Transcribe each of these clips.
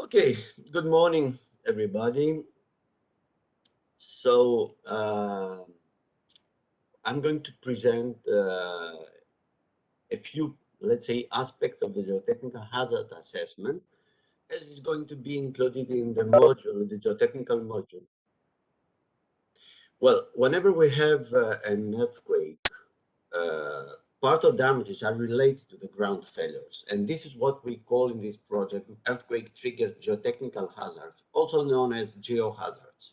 Okay, good morning, everybody. So, I'm going to present a few, let's say, aspects of the geotechnical hazard assessment, as is going to be included in the module, the geotechnical module. Well, whenever we have an earthquake, part of damages are related to the ground failures, and this is what we call in this project earthquake-triggered geotechnical hazards, also known as geohazards.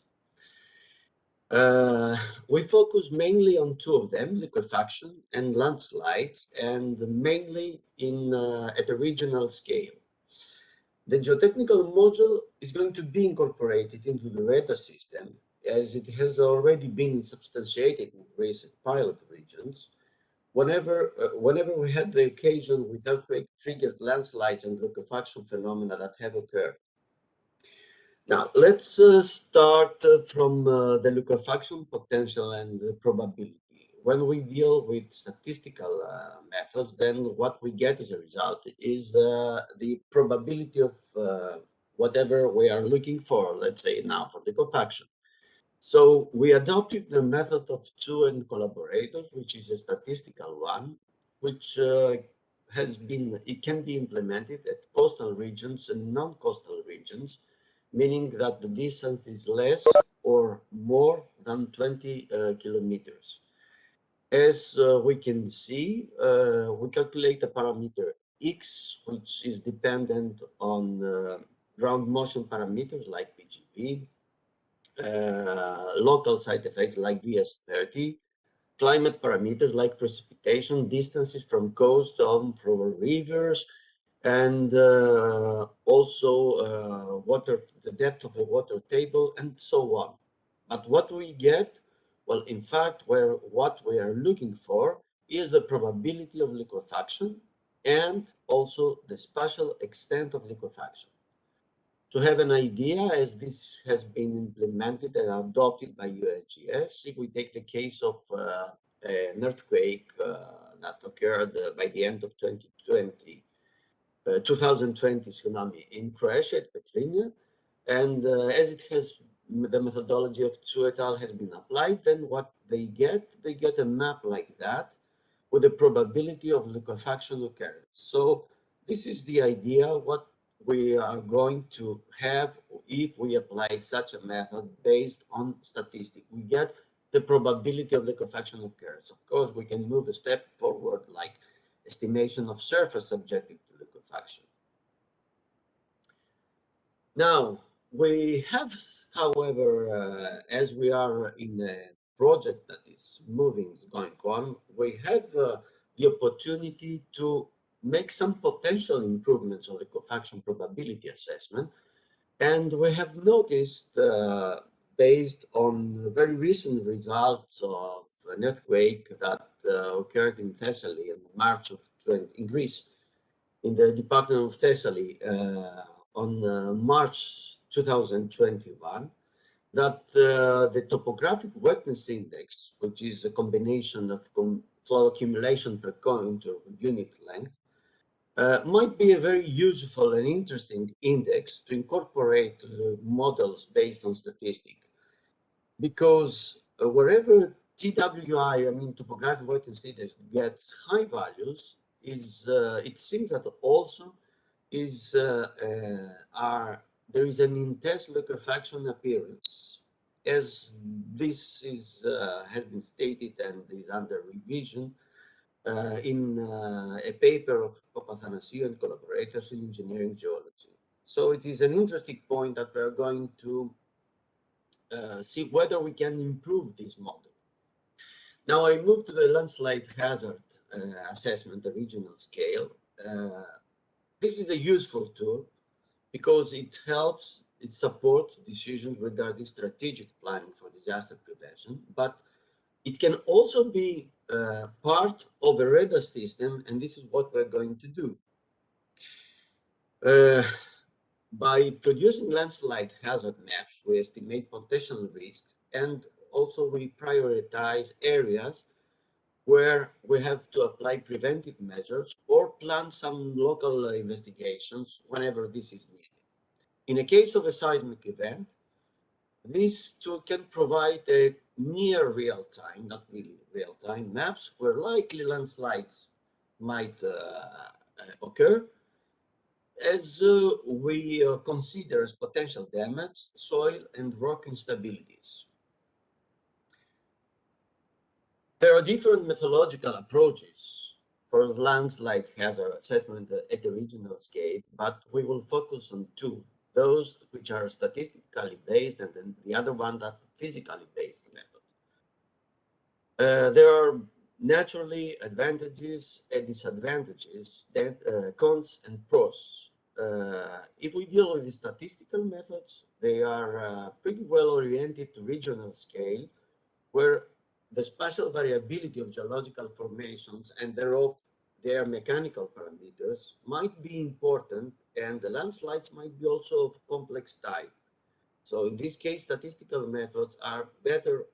Uh, we focus mainly on two of them, liquefaction and landslides, and mainly at a regional scale. The geotechnical module is going to be incorporated into the radar system, as it has already been substantiated in recent pilot regions. Whenever we had the occasion with earthquake-triggered landslides and liquefaction phenomena that have occurred. Now, let's start from the liquefaction potential and the probability. When we deal with statistical methods, then what we get as a result is the probability of whatever we are looking for, let's say now for liquefaction. So we adopted the method of two and collaborators, which is a statistical one, which it can be implemented at coastal regions and non-coastal regions, meaning that the distance is less or more than 20 kilometers. As we can see, we calculate a parameter X, which is dependent on ground motion parameters like PGV, local site effects like VS30, climate parameters like precipitation, distances from coast from rivers, and also the depth of the water table, and so on. But what we get, well, in fact, what we are looking for is the probability of liquefaction and also the spatial extent of liquefaction. To have an idea, as this has been implemented and adopted by USGS, if we take the case of an earthquake that occurred by the end of 2020, 2020 tsunami in Croatia at Petrinja, and as it has the methodology of Tsu et al. Has been applied, then what they get a map like that with the probability of liquefaction occurrence. So this is the idea what we are going to have if we apply such a method based on statistics. We get the probability of liquefaction occurrence. Of course, we can move a step forward like estimation of surface subjected to liquefaction. Now, we have, however, as we are in a project that is going on, we have the opportunity to make some potential improvements on liquefaction probability assessment. And we have noticed, based on very recent results of an earthquake that occurred in Thessaly in March of in Greece, in the Department of Thessaly, on March 2021, that the topographic wetness index, which is a combination of flow accumulation per unit length, might be a very useful and interesting index to incorporate models based on statistics. Because wherever TWI, I mean topographic wetness index, gets high values, it seems that also there is an intense liquefaction appearance, as this has been stated and is under revision in a paper of Papathanasiou and collaborators in engineering geology. So it is an interesting point that we are going to see whether we can improve this model. Now I move to the landslide hazard assessment, the regional scale. This is a useful tool because it supports decisions regarding strategic planning for disaster prevention, but it can also be part of a radar system, and this is what we're going to do. By producing landslide hazard maps, we estimate potential risks, and also we prioritize areas where we have to apply preventive measures or plan some local investigations whenever this is needed. In a case of a seismic event, this tool can provide a near real-time, not really real-time maps where likely landslides might occur as we consider as potential damage, soil and rock instabilities. There are different methodological approaches for landslide hazard assessment at the regional scale, but we will focus on two, those which are statistically based and then the other one that physically based methods. There are naturally advantages and disadvantages, that cons and pros. If we deal with the statistical methods, they are pretty well oriented to regional scale, where the spatial variability of geological formations and thereof their mechanical parameters might be important, and the landslides might be also of complex type. So in this case, statistical methods are better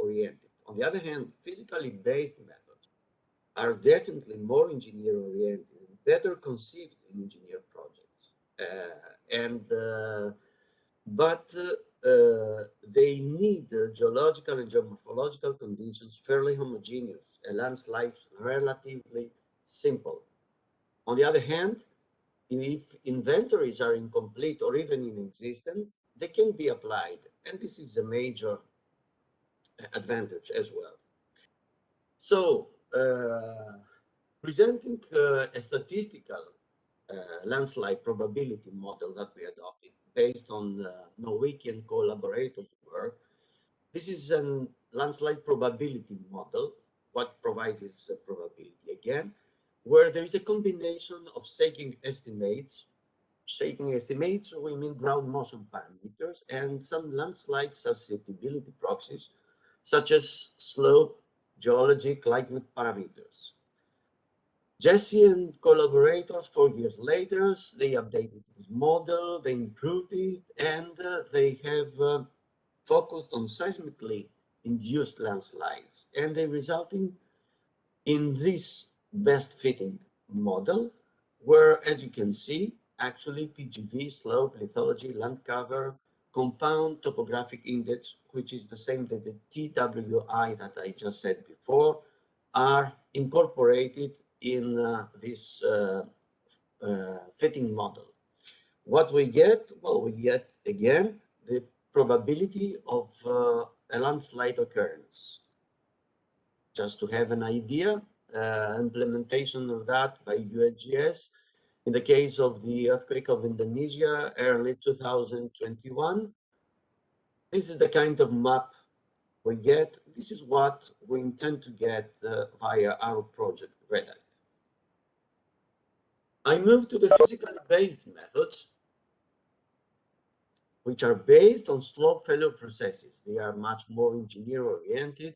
oriented. On the other hand, physically based methods are definitely more engineer oriented, better conceived in engineer projects. But they need geological and geomorphological conditions fairly homogeneous, and landslides relatively simple. On the other hand, if inventories are incomplete or even inexistent, they can be applied, and this is a major advantage as well. So, presenting a statistical landslide probability model that we adopted based on Norwegian collaborators' work. This is a landslide probability model. What provides is a probability again, where there is a combination of shaking estimates. Shaking estimates, we mean ground motion parameters, and some landslide susceptibility proxies, such as slope, geology, climate parameters. Jesse and collaborators 4 years later, they updated this model, they improved it, and they have focused on seismically induced landslides. And they resulting in this best fitting model, where, as you can see, actually PGV, slope, lithology, land cover, compound topographic index, which is the same that the TWI that I just said before, are incorporated in this fitting model. What we get? Well, we get again the probability of a landslide occurrence. Just to have an idea, implementation of that by USGS in the case of the earthquake of Indonesia, early 2021. This is the kind of map we get. This is what we intend to get via our project REDACT. I move to the physically based methods, which are based on slope failure processes. They are much more engineer oriented.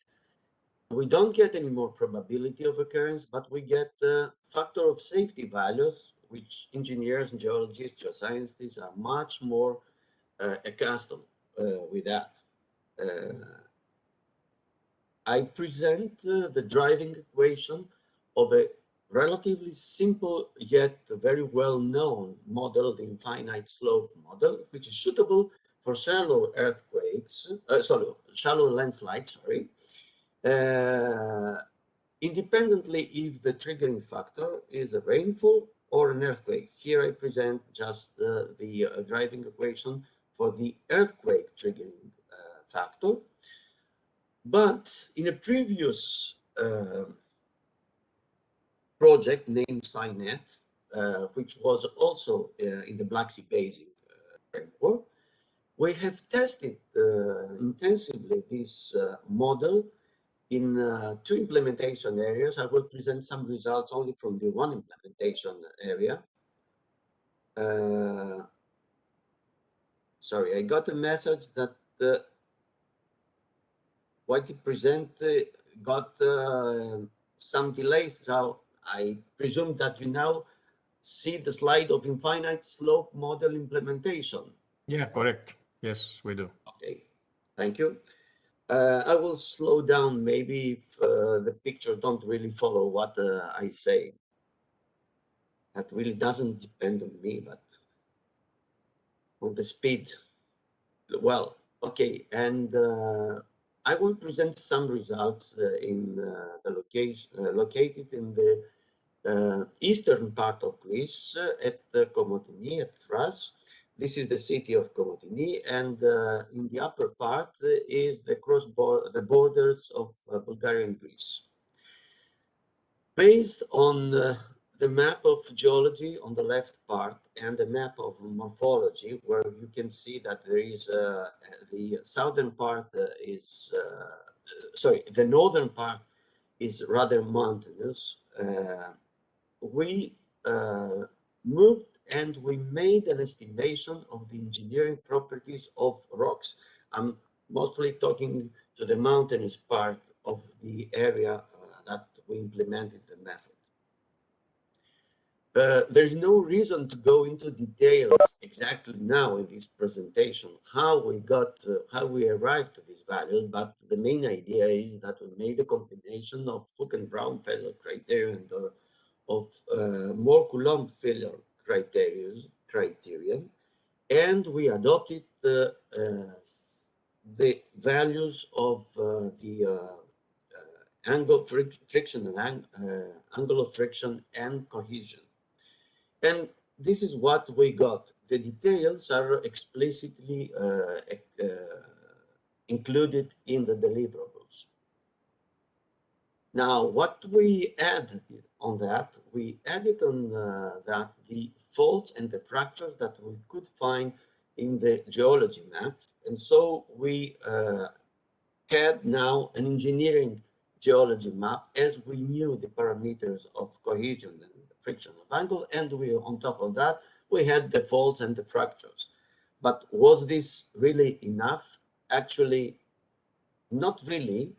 We don't get any more probability of occurrence, but we get the factor of safety values, which engineers and geologists, geoscientists are much more accustomed with that. I present the driving equation of a relatively simple yet very well-known model, the infinite slope model, which is suitable for shallow earthquakes, shallow landslides, independently if the triggering factor is a rainfall or an earthquake. Here I present just the driving equation for the earthquake triggering factor. But in a previous project named SciNet, which was also in the Black Sea Basin framework, we have tested intensively this model in two implementation areas. I will present some results only from the one implementation area. Sorry, I got a message that what you present got some delays, so I presume that you now see the slide of infinite slope model implementation. Yeah, correct. Yes, we do. Okay, thank you. I will slow down maybe if the pictures don't really follow what I say. That really doesn't depend on me, but on the speed. Well, okay, and I will present some results in the location located in the eastern part of Greece at Komotini, at Thrace. This is the city of Komotini, and in the upper part is the the borders of Bulgaria and Greece. Based on the map of geology on the left part and the map of morphology, where you can see that there is the southern part sorry, the northern part is rather mountainous. We moved and we made an estimation of the engineering properties of rocks. I'm mostly talking to the mountainous part of the area that we implemented the method. There's no reason to go into details exactly now in this presentation, how we arrived to these values, but the main idea is that we made a combination of Hooke and Brown failure criteria and of Moore-Coulomb failure criterion, and we adopted the values of the angle of friction and angle of friction and cohesion. And this is what we got. The details are explicitly included in the deliverables. Now, what we add on that, we added on that the faults and the fractures that we could find in the geology map. And so we had now an engineering geology map as we knew the parameters of cohesion and friction of angle, and we, on top of that, we had the faults and the fractures. But was this really enough? Actually, not really.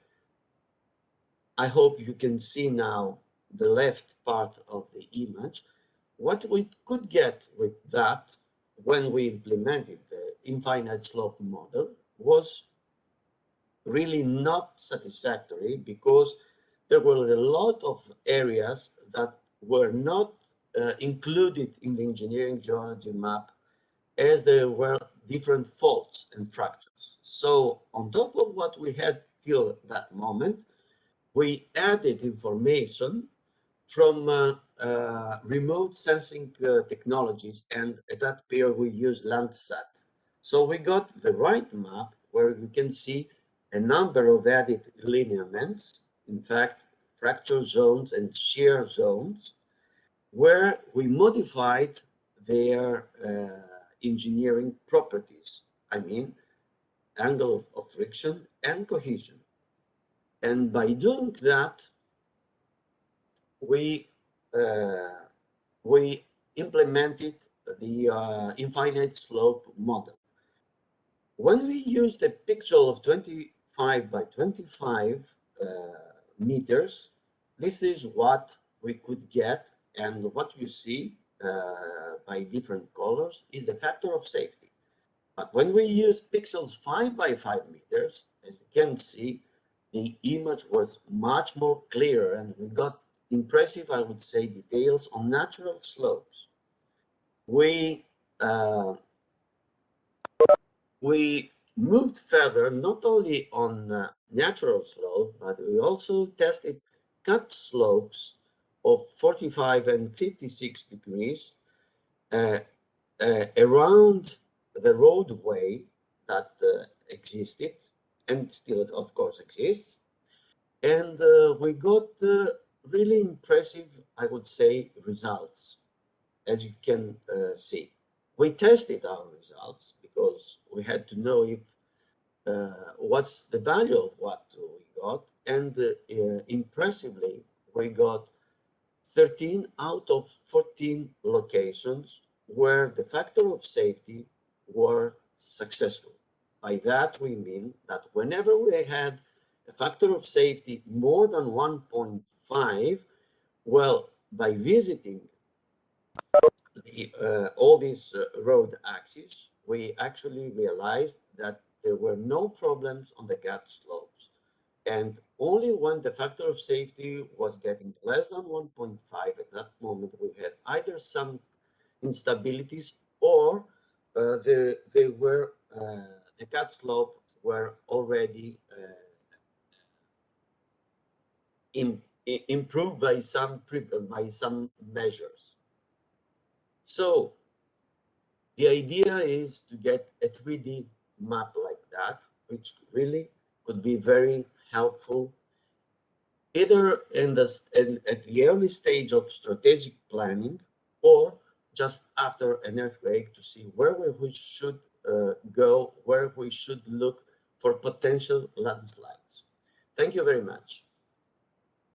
I hope you can see now the left part of the image. What we could get with that when we implemented the infinite slope model was really not satisfactory, because there were a lot of areas that were not included in the engineering geology map, as there were different faults and fractures. So on top of what we had till that moment, we added information from remote sensing technologies, and at that period we used Landsat. So we got the right map where you can see a number of added lineaments, in fact, fracture zones and shear zones, where we modified their engineering properties. I mean, angle of friction and cohesion. And by doing that, we implemented the infinite slope model. When we used a pixel of 25 by 25 meters, this is what we could get, and what you see by different colors is the factor of safety. But when we use pixels 5 by 5 meters, as you can see, the image was much more clear, and we got impressive, I would say, details on natural slopes. We moved further, not only on natural slope, but we also tested cut slopes of 45 and 56 degrees around the roadway that existed and still, of course, exists. And we got really impressive, I would say, results, as you can see. We tested our results because we had to know if what's the value of what we got, and impressively, we got 13 out of 14 locations where the factor of safety were successful. By that, we mean that whenever we had a factor of safety more than 1.5, well, by visiting all these road axes, we actually realized that there were no problems on the gut slopes. And only when the factor of safety was getting less than 1.5, at that moment we had either some instabilities or the cut slope were already improved by some measures. So the idea is to get a 3D map like that, which really could be very helpful either at the early stage of strategic planning or just after an earthquake to see where we should go, where we should look for potential landslides. Thank you very much.